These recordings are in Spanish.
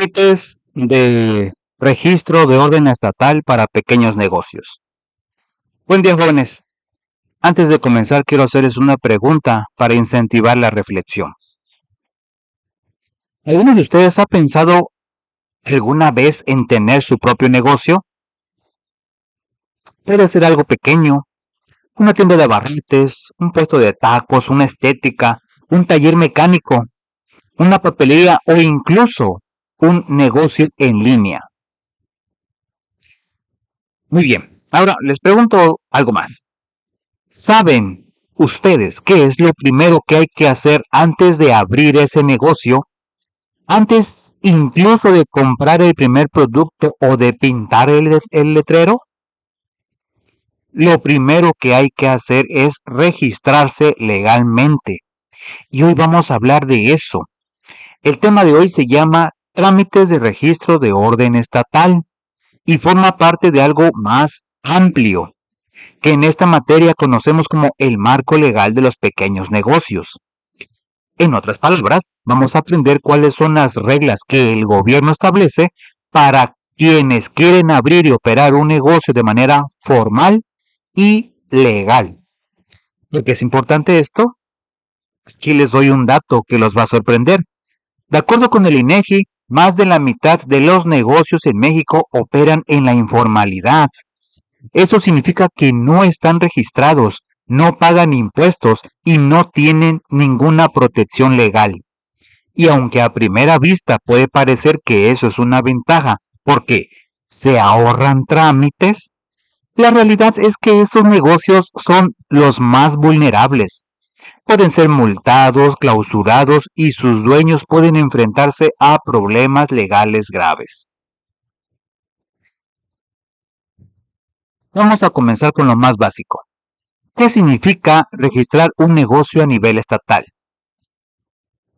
Trámites de registro de orden estatal para pequeños negocios. Buen día, jóvenes. Antes de comenzar, quiero hacerles una pregunta para incentivar la reflexión. ¿Alguno de ustedes ha pensado alguna vez en tener su propio negocio? Puede ser algo pequeño, una tienda de abarrotes, un puesto de tacos, una estética, un taller mecánico, una papelería o incluso un negocio en línea. Muy bien, ahora les pregunto algo más. ¿Saben ustedes qué es lo primero que hay que hacer antes de abrir ese negocio? Antes incluso de comprar el primer producto o de pintar el letrero. Lo primero que hay que hacer es registrarse legalmente. Y hoy vamos a hablar de eso. El tema de hoy se llama trámites de registro de orden estatal y forma parte de algo más amplio, que en esta materia conocemos como el marco legal de los pequeños negocios. En otras palabras, vamos a aprender cuáles son las reglas que el gobierno establece para quienes quieren abrir y operar un negocio de manera formal y legal. ¿Por qué es importante esto? Aquí les doy un dato que los va a sorprender. De acuerdo con el INEGI, más de la mitad de los negocios en México operan en la informalidad. Eso significa que no están registrados, no pagan impuestos y no tienen ninguna protección legal. Y aunque a primera vista puede parecer que eso es una ventaja porque se ahorran trámites, la realidad es que esos negocios son los más vulnerables. Pueden ser multados, clausurados y sus dueños pueden enfrentarse a problemas legales graves. Vamos a comenzar con lo más básico. ¿Qué significa registrar un negocio a nivel estatal?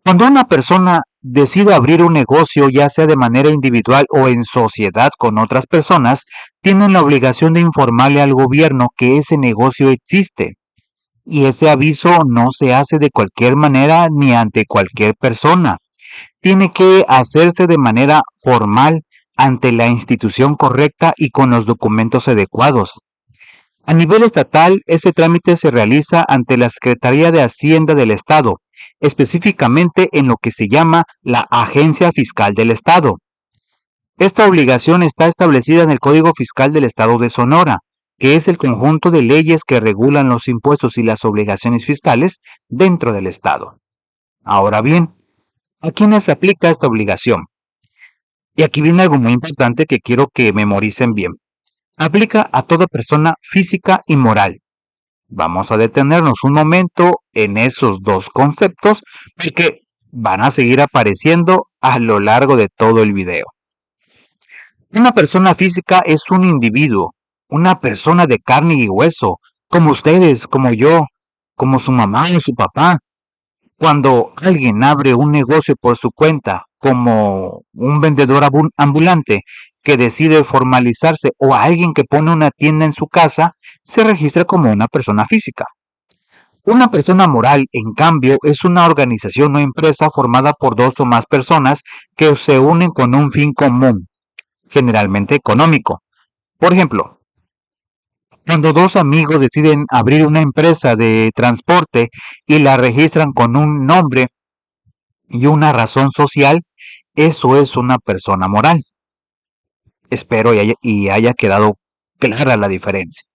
Cuando una persona decide abrir un negocio, ya sea de manera individual o en sociedad con otras personas, tienen la obligación de informarle al gobierno que ese negocio existe. Y ese aviso no se hace de cualquier manera ni ante cualquier persona. Tiene que hacerse de manera formal ante la institución correcta y con los documentos adecuados. A nivel estatal, ese trámite se realiza ante la Secretaría de Hacienda del Estado, específicamente en lo que se llama la Agencia Fiscal del Estado. Esta obligación está establecida en el Código Fiscal del Estado de Sonora, que es el conjunto de leyes que regulan los impuestos y las obligaciones fiscales dentro del Estado. Ahora bien, ¿a quiénes se aplica esta obligación? Y aquí viene algo muy importante que quiero que memoricen bien. Aplica a toda persona física y moral. Vamos a detenernos un momento en esos dos conceptos porque van a seguir apareciendo a lo largo de todo el video. Una persona física es un individuo, una persona de carne y hueso, como ustedes, como yo, como su mamá o su papá. Cuando alguien abre un negocio por su cuenta, como un vendedor ambulante que decide formalizarse o alguien que pone una tienda en su casa, se registra como una persona física. Una persona moral, en cambio, es una organización o empresa formada por dos o más personas que se unen con un fin común, generalmente económico. Por ejemplo, cuando dos amigos deciden abrir una empresa de transporte y la registran con un nombre y una razón social, eso es una persona moral. Espero y haya quedado clara la diferencia.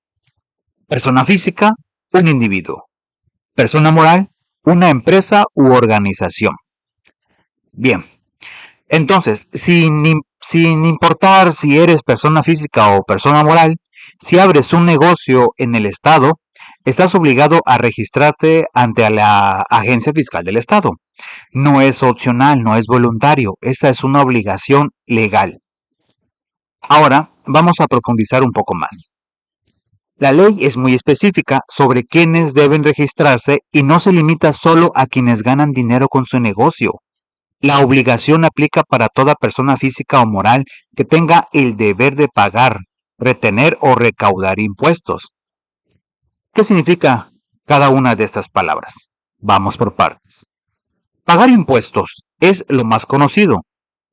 Persona física, un individuo. Persona moral, una empresa u organización. Bien, entonces, sin importar si eres persona física o persona moral, si abres un negocio en el Estado, estás obligado a registrarte ante la Agencia Fiscal del Estado. No es opcional, no es voluntario, esa es una obligación legal. Ahora vamos a profundizar un poco más. La ley es muy específica sobre quiénes deben registrarse y no se limita solo a quienes ganan dinero con su negocio. La obligación aplica para toda persona física o moral que tenga el deber de pagar, retener o recaudar impuestos. ¿Qué significa cada una de estas palabras? Vamos por partes. Pagar impuestos es lo más conocido.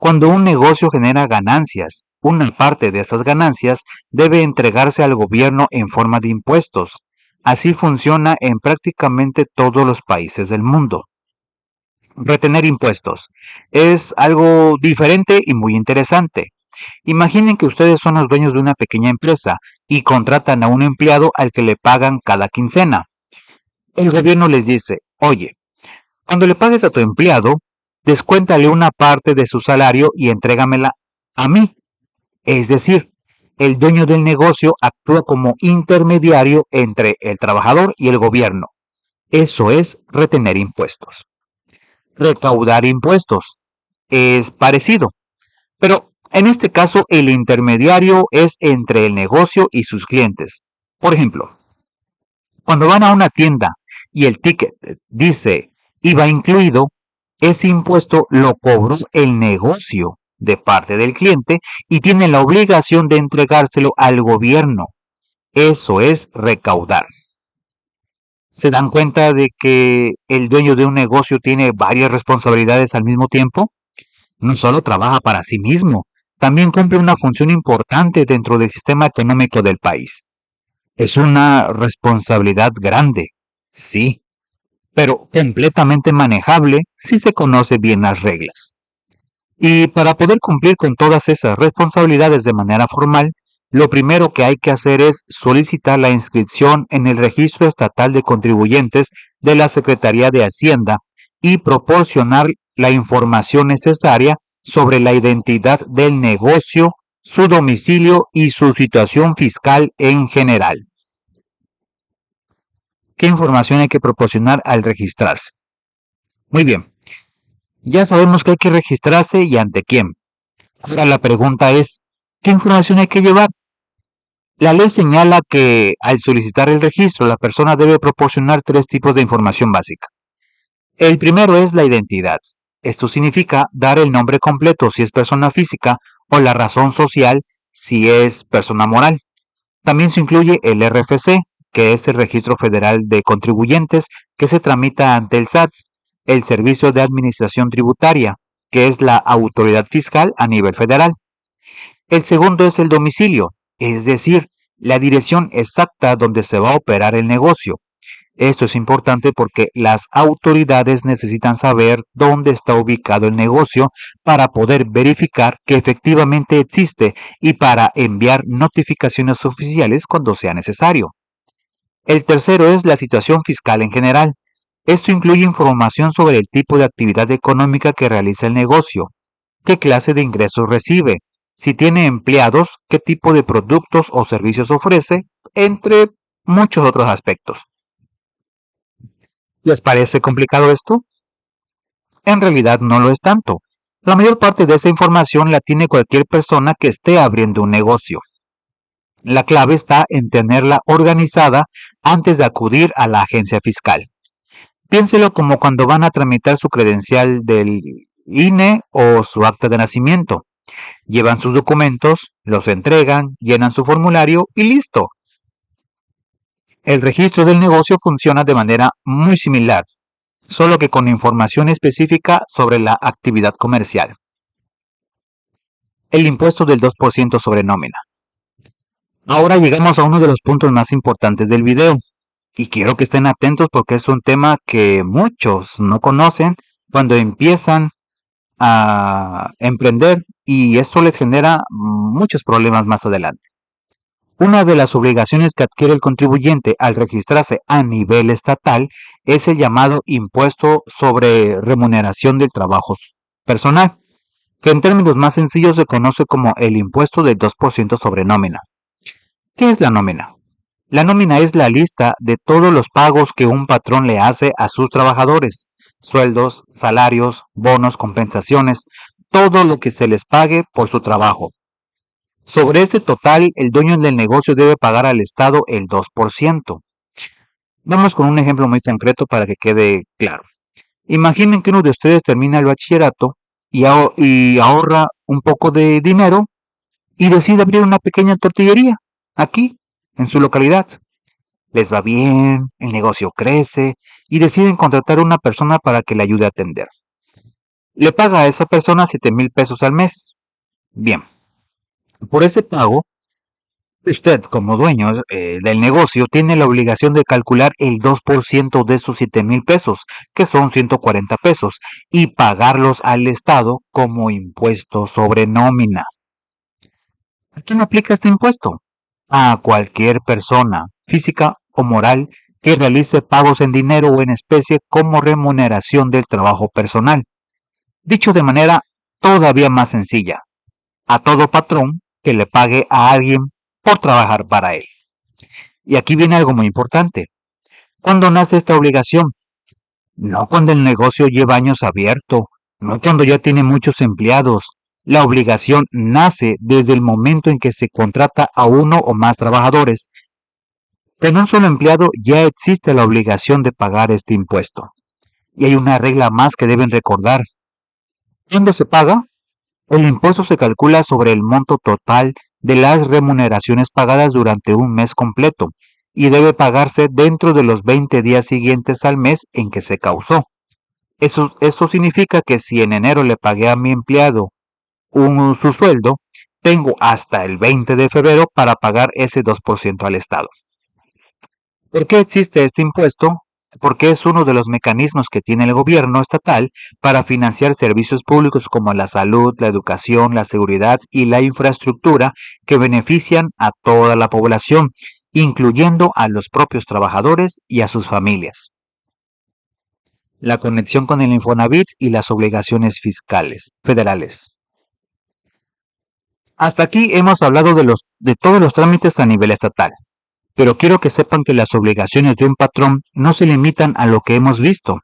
Cuando un negocio genera ganancias, una parte de esas ganancias debe entregarse al gobierno en forma de impuestos. Así funciona en prácticamente todos los países del mundo. Retener impuestos es algo diferente y muy interesante. Imaginen que ustedes son los dueños de una pequeña empresa y contratan a un empleado al que le pagan cada quincena. El gobierno les dice, oye, cuando le pagues a tu empleado, descuéntale una parte de su salario y entrégamela a mí. Es decir, el dueño del negocio actúa como intermediario entre el trabajador y el gobierno. Eso es retener impuestos. Recaudar impuestos es parecido, pero en este caso el intermediario es entre el negocio y sus clientes. Por ejemplo, cuando van a una tienda y el ticket dice IVA incluido, ese impuesto lo cobró el negocio de parte del cliente y tiene la obligación de entregárselo al gobierno. Eso es recaudar. ¿Se dan cuenta de que el dueño de un negocio tiene varias responsabilidades al mismo tiempo? No solo trabaja para sí mismo, también cumple una función importante dentro del sistema económico del país. Es una responsabilidad grande, sí, pero completamente manejable si se conoce bien las reglas. Y para poder cumplir con todas esas responsabilidades de manera formal, lo primero que hay que hacer es solicitar la inscripción en el Registro Estatal de Contribuyentes de la Secretaría de Hacienda y proporcionar la información necesaria sobre la identidad del negocio, su domicilio y su situación fiscal en general. ¿Qué información hay que proporcionar al registrarse? Muy bien, ya sabemos que hay que registrarse y ante quién. Ahora la pregunta es, ¿qué información hay que llevar? La ley señala que al solicitar el registro, la persona debe proporcionar tres tipos de información básica. El primero es la identidad. Esto significa dar el nombre completo si es persona física o la razón social si es persona moral. También se incluye el RFC, que es el Registro Federal de Contribuyentes, que se tramita ante el SAT, el Servicio de Administración Tributaria, que es la autoridad fiscal a nivel federal. El segundo es el domicilio, es decir, la dirección exacta donde se va a operar el negocio. Esto es importante porque las autoridades necesitan saber dónde está ubicado el negocio para poder verificar que efectivamente existe y para enviar notificaciones oficiales cuando sea necesario. El tercero es la situación fiscal en general. Esto incluye información sobre el tipo de actividad económica que realiza el negocio, qué clase de ingresos recibe, si tiene empleados, qué tipo de productos o servicios ofrece, entre muchos otros aspectos. ¿Les parece complicado esto? En realidad no lo es tanto. La mayor parte de esa información la tiene cualquier persona que esté abriendo un negocio. La clave está en tenerla organizada antes de acudir a la agencia fiscal. Piénselo como cuando van a tramitar su credencial del INE o su acta de nacimiento. Llevan sus documentos, los entregan, llenan su formulario y listo. El registro del negocio funciona de manera muy similar, solo que con información específica sobre la actividad comercial. El impuesto del 2% sobre nómina. Ahora llegamos a uno de los puntos más importantes del video, y quiero que estén atentos porque es un tema que muchos no conocen cuando empiezan a emprender y esto les genera muchos problemas más adelante. Una de las obligaciones que adquiere el contribuyente al registrarse a nivel estatal es el llamado impuesto sobre remuneración del trabajo personal, que en términos más sencillos se conoce como el impuesto del 2% sobre nómina. ¿Qué es la nómina? La nómina es la lista de todos los pagos que un patrón le hace a sus trabajadores, sueldos, salarios, bonos, compensaciones, todo lo que se les pague por su trabajo. Sobre ese total, el dueño del negocio debe pagar al Estado el 2%. Vamos con un ejemplo muy concreto para que quede claro. Imaginen que uno de ustedes termina el bachillerato y ahorra un poco de dinero y decide abrir una pequeña tortillería aquí, en su localidad. Les va bien, el negocio crece y deciden contratar a una persona para que le ayude a atender. Le paga a esa persona 7,000 pesos al mes. Bien, por ese pago, usted como dueño del negocio tiene la obligación de calcular el 2% de esos 7,000 pesos, que son 140 pesos, y pagarlos al Estado como impuesto sobre nómina. ¿A quién aplica este impuesto? A cualquier persona, física o moral, que realice pagos en dinero o en especie como remuneración del trabajo personal. Dicho de manera todavía más sencilla, a todo patrón que le pague a alguien por trabajar para él. Y aquí viene algo muy importante. ¿Cuándo nace esta obligación? No cuando el negocio lleva años abierto, no cuando ya tiene muchos empleados. La obligación nace desde el momento en que se contrata a uno o más trabajadores. Con un solo empleado ya existe la obligación de pagar este impuesto. Y hay una regla más que deben recordar. ¿Cuándo se paga? El impuesto se calcula sobre el monto total de las remuneraciones pagadas durante un mes completo y debe pagarse dentro de los 20 días siguientes al mes en que se causó. Esto significa que si en enero le pagué a mi empleado su sueldo, tengo hasta el 20 de febrero para pagar ese 2% al Estado. ¿Por qué existe este impuesto? Porque es uno de los mecanismos que tiene el gobierno estatal para financiar servicios públicos como la salud, la educación, la seguridad y la infraestructura que benefician a toda la población, incluyendo a los propios trabajadores y a sus familias. La conexión con el Infonavit y las obligaciones fiscales federales. Hasta aquí hemos hablado de todos los trámites a nivel estatal. Pero quiero que sepan que las obligaciones de un patrón no se limitan a lo que hemos visto.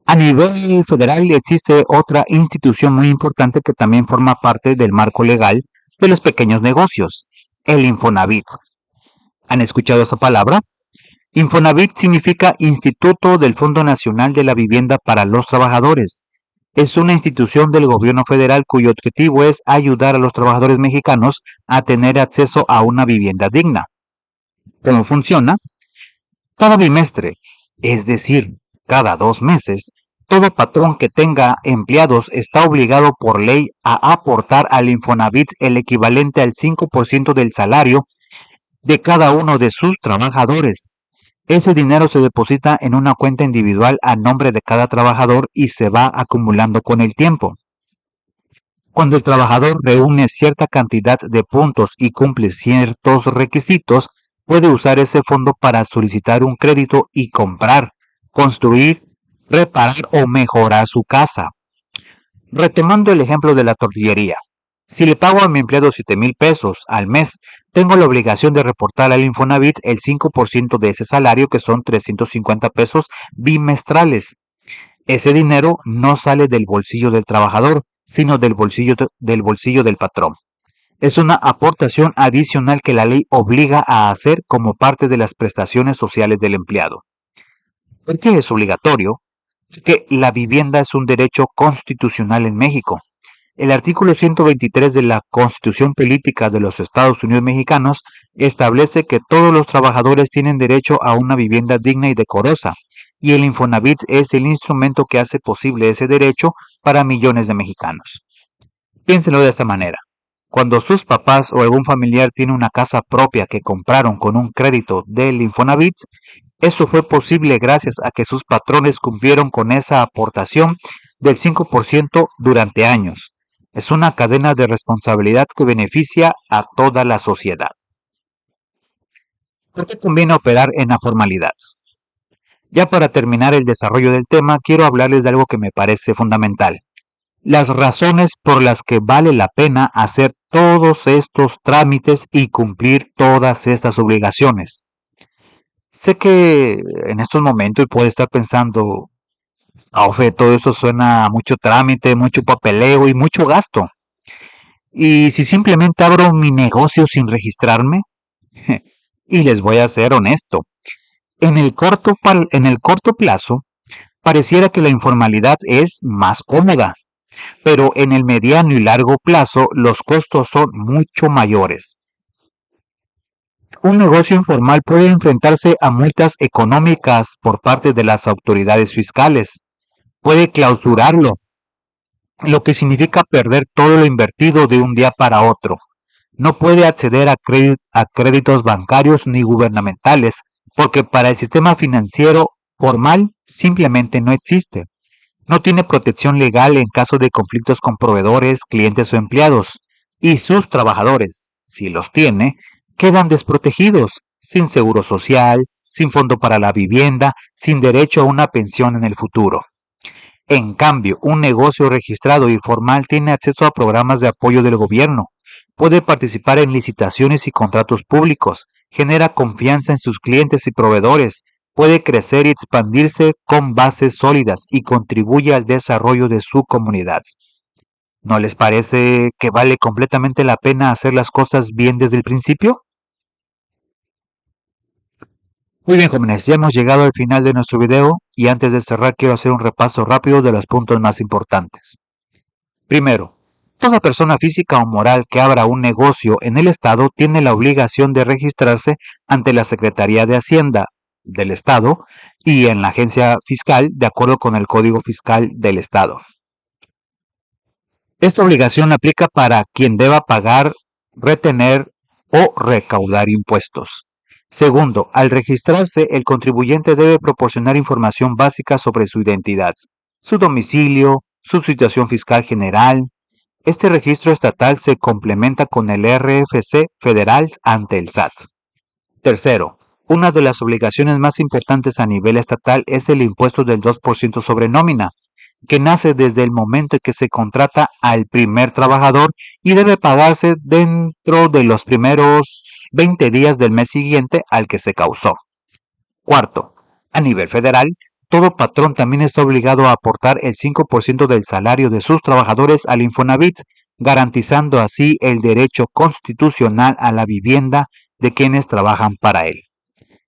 A nivel federal existe otra institución muy importante que también forma parte del marco legal de los pequeños negocios, el Infonavit. ¿Han escuchado esa palabra? Infonavit significa Instituto del Fondo Nacional de la Vivienda para los Trabajadores. Es una institución del gobierno federal cuyo objetivo es ayudar a los trabajadores mexicanos a tener acceso a una vivienda digna. ¿Cómo funciona? Cada bimestre, es decir, cada 2 meses, todo patrón que tenga empleados está obligado por ley a aportar al Infonavit el equivalente al 5% del salario de cada uno de sus trabajadores. Ese dinero se deposita en una cuenta individual a nombre de cada trabajador y se va acumulando con el tiempo. Cuando el trabajador reúne cierta cantidad de puntos y cumple ciertos requisitos, puede usar ese fondo para solicitar un crédito y comprar, construir, reparar o mejorar su casa. Retomando el ejemplo de la tortillería. Si le pago a mi empleado 7,000 pesos al mes, tengo la obligación de reportar al Infonavit el 5% de ese salario, que son 350 pesos bimestrales. Ese dinero no sale del bolsillo del trabajador, sino del bolsillo del patrón. Es una aportación adicional que la ley obliga a hacer como parte de las prestaciones sociales del empleado. ¿Por qué es obligatorio? Porque la vivienda es un derecho constitucional en México. El artículo 123 de la Constitución Política de los Estados Unidos Mexicanos establece que todos los trabajadores tienen derecho a una vivienda digna y decorosa, y el Infonavit es el instrumento que hace posible ese derecho para millones de mexicanos. Piénsenlo de esta manera. Cuando sus papás o algún familiar tiene una casa propia que compraron con un crédito del Infonavit, eso fue posible gracias a que sus patrones cumplieron con esa aportación del 5% durante años. Es una cadena de responsabilidad que beneficia a toda la sociedad. ¿Por qué conviene operar en la formalidad? Ya para terminar el desarrollo del tema, quiero hablarles de algo que me parece fundamental. Las razones por las que vale la pena hacer todos estos trámites y cumplir todas estas obligaciones. Sé que en estos momentos puede estar pensando, Ofe, todo esto suena a mucho trámite, mucho papeleo y mucho gasto. ¿Y si simplemente abro mi negocio sin registrarme? Y les voy a ser honesto. En el corto plazo, pareciera que la informalidad es más cómoda, pero en el mediano y largo plazo los costos son mucho mayores. Un negocio informal puede enfrentarse a multas económicas por parte de las autoridades fiscales. Puede clausurarlo lo que significa perder todo lo invertido de un día para otro. No puede acceder a créditos bancarios ni gubernamentales, porque para el sistema financiero formal simplemente no existe. No tiene protección legal en caso de conflictos con proveedores, clientes o empleados, y sus trabajadores, si los tiene, quedan desprotegidos, sin seguro social, sin fondo para la vivienda, sin derecho a una pensión en el futuro. En cambio, un negocio registrado y formal tiene acceso a programas de apoyo del gobierno, puede participar en licitaciones y contratos públicos, genera confianza en sus clientes y proveedores, puede crecer y expandirse con bases sólidas y contribuye al desarrollo de su comunidad. ¿No les parece que vale completamente la pena hacer las cosas bien desde el principio? Muy bien, jóvenes, ya hemos llegado al final de nuestro video y antes de cerrar quiero hacer un repaso rápido de los puntos más importantes. Primero, toda persona física o moral que abra un negocio en el Estado tiene la obligación de registrarse ante la Secretaría de Hacienda del Estado y en la agencia fiscal de acuerdo con el Código Fiscal del Estado. Esta obligación aplica para quien deba pagar, retener o recaudar impuestos. Segundo, al registrarse, el contribuyente debe proporcionar información básica sobre su identidad, su domicilio, su situación fiscal general. Este registro estatal se complementa con el RFC federal ante el SAT. Tercero, una de las obligaciones más importantes a nivel estatal es el impuesto del 2% sobre nómina, que nace desde el momento en que se contrata al primer trabajador y debe pagarse dentro de los primeros 20 días del mes siguiente al que se causó. Cuarto, a nivel federal, todo patrón también está obligado a aportar el 5% del salario de sus trabajadores al Infonavit, garantizando así el derecho constitucional a la vivienda de quienes trabajan para él.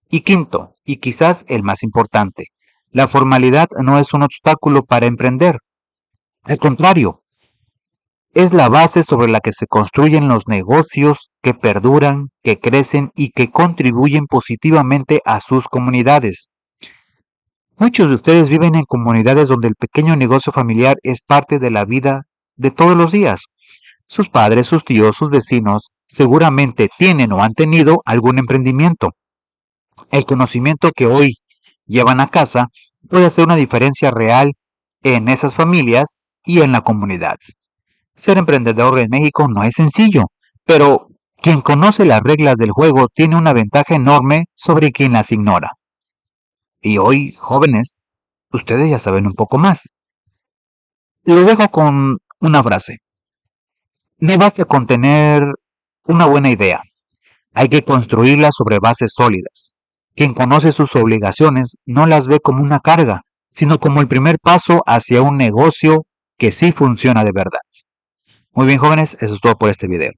Y quinto, y quizás el más importante, la formalidad no es un obstáculo para emprender. Al contrario, es la base sobre la que se construyen los negocios que perduran, que crecen y que contribuyen positivamente a sus comunidades. Muchos de ustedes viven en comunidades donde el pequeño negocio familiar es parte de la vida de todos los días. Sus padres, sus tíos, sus vecinos seguramente tienen o han tenido algún emprendimiento. El conocimiento que hoy llevan a casa puede hacer una diferencia real en esas familias y en la comunidad. Ser emprendedor en México no es sencillo, pero quien conoce las reglas del juego tiene una ventaja enorme sobre quien las ignora. Y hoy, jóvenes, ustedes ya saben un poco más. Lo dejo con una frase. No basta con tener una buena idea, hay que construirla sobre bases sólidas. Quien conoce sus obligaciones no las ve como una carga, sino como el primer paso hacia un negocio que sí funciona de verdad. Muy bien, jóvenes, eso es todo por este video.